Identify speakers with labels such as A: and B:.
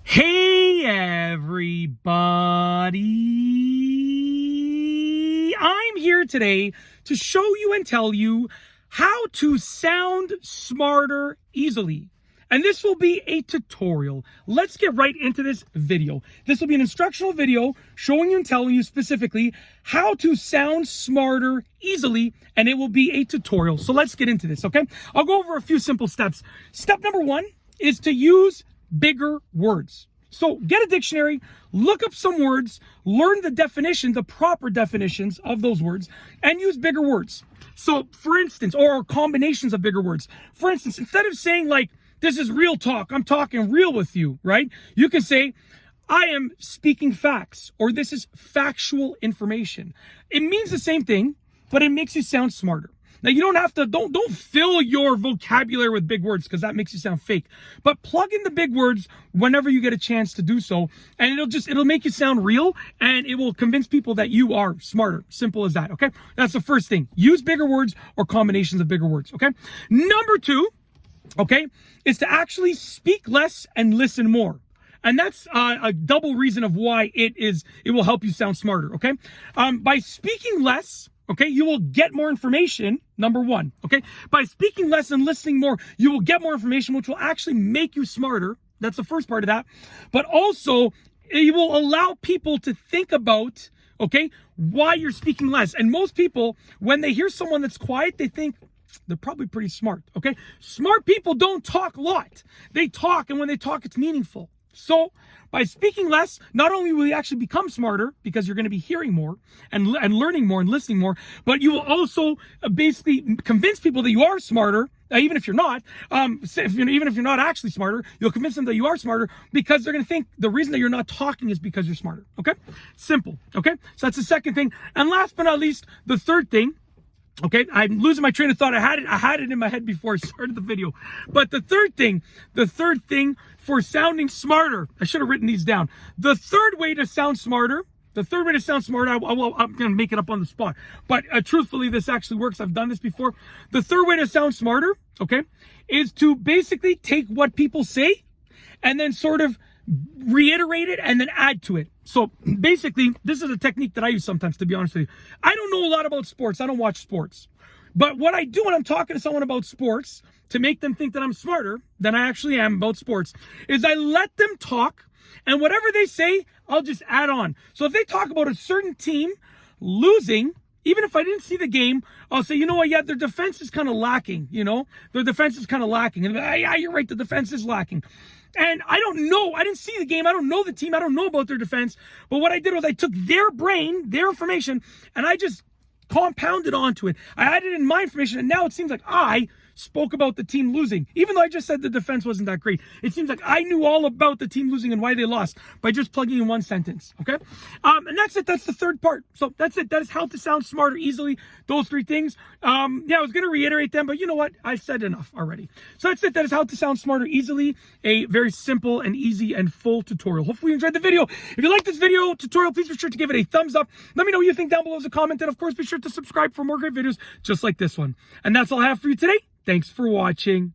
A: Hey everybody! I'm here today to show you and tell you how to sound smarter easily. And this will be a tutorial. Let's get right into this video. This will be an instructional video showing you and telling you specifically how to sound smarter easily, and it will be a tutorial. So let's get into this, okay? I'll go over a few simple steps. Step number one is to use bigger words. So get a dictionary, look up some words, learn the definition, the proper definitions of those words, and use bigger words. So for instance, or combinations of bigger words. For instance, instead of saying like, this is real talk, I'm talking real with you, right? You can say, I am speaking facts, or this is factual information. It means the same thing, but it makes you sound smarter. Now, you don't have to, don't fill your vocabulary with big words because that makes you sound fake. But plug in the big words whenever you get a chance to do so. And it'll make you sound real, and it will convince people that you are smarter. Simple as that, okay? That's the first thing. Use bigger words or combinations of bigger words, okay? Number two, okay, is to actually speak less and listen more. And that's a double reason of why it will help you sound smarter, okay? By speaking less, okay, you will get more information, number one, okay? By speaking less and listening more, you will get more information, which will actually make you smarter. That's the first part of that. But also, it will allow people to think about, okay, why you're speaking less. And most people, when they hear someone that's quiet, they think, they're probably pretty smart, okay? Smart people don't talk a lot. They talk, and when they talk, it's meaningful. So by speaking less, not only will you actually become smarter because you're going to be hearing more and learning more and listening more, but you will also basically convince people that you are smarter, even if you're not. Even if you're not actually smarter, you'll convince them that you are smarter because they're going to think the reason that you're not talking is because you're smarter, okay? Simple, okay? So that's the second thing. And last but not least, the third thing, okay, I'm losing my train of thought. I had it in my head before I started the video. But the third thing for sounding smarter, I should have written these down. The third way to sound smarter, I'm going to make it up on the spot. But truthfully, this actually works. I've done this before. The third way to sound smarter, okay, is to basically take what people say and then sort of reiterate it and then add to it. So basically, this is a technique that I use sometimes, to be honest with you. I don't know a lot about sports. I don't watch sports. But what I do when I'm talking to someone about sports to make them think that I'm smarter than I actually am about sports is I let them talk, and whatever they say, I'll just add on. So if they talk about a certain team losing, even if I didn't see the game, I'll say, you know what, yeah, their defense is kind of lacking, you know? Their defense is kind of lacking. And yeah, you're right, the defense is lacking. And I don't know, I didn't see the game, I don't know the team, I don't know about their defense, but what I did was I took their brain, their information, and I just compounded onto it. I added in my information, and now it seems like I spoke about the team losing. Even though I just said the defense wasn't that great, it seems like I knew all about the team losing and why they lost by just plugging in one sentence, okay? And that's it. That's the third part. So that's it. That is how to sound smarter easily. Those three things. Yeah, I was going to reiterate them, but you know what? I said enough already. So that's it. That is how to sound smarter easily. A very simple and easy and full tutorial. Hopefully you enjoyed the video. If you like this video tutorial, please be sure to give it a thumbs up. Let me know what you think down below as a comment. And of course, be sure to subscribe for more great videos just like this one. And that's all I have for you today. Thanks for watching.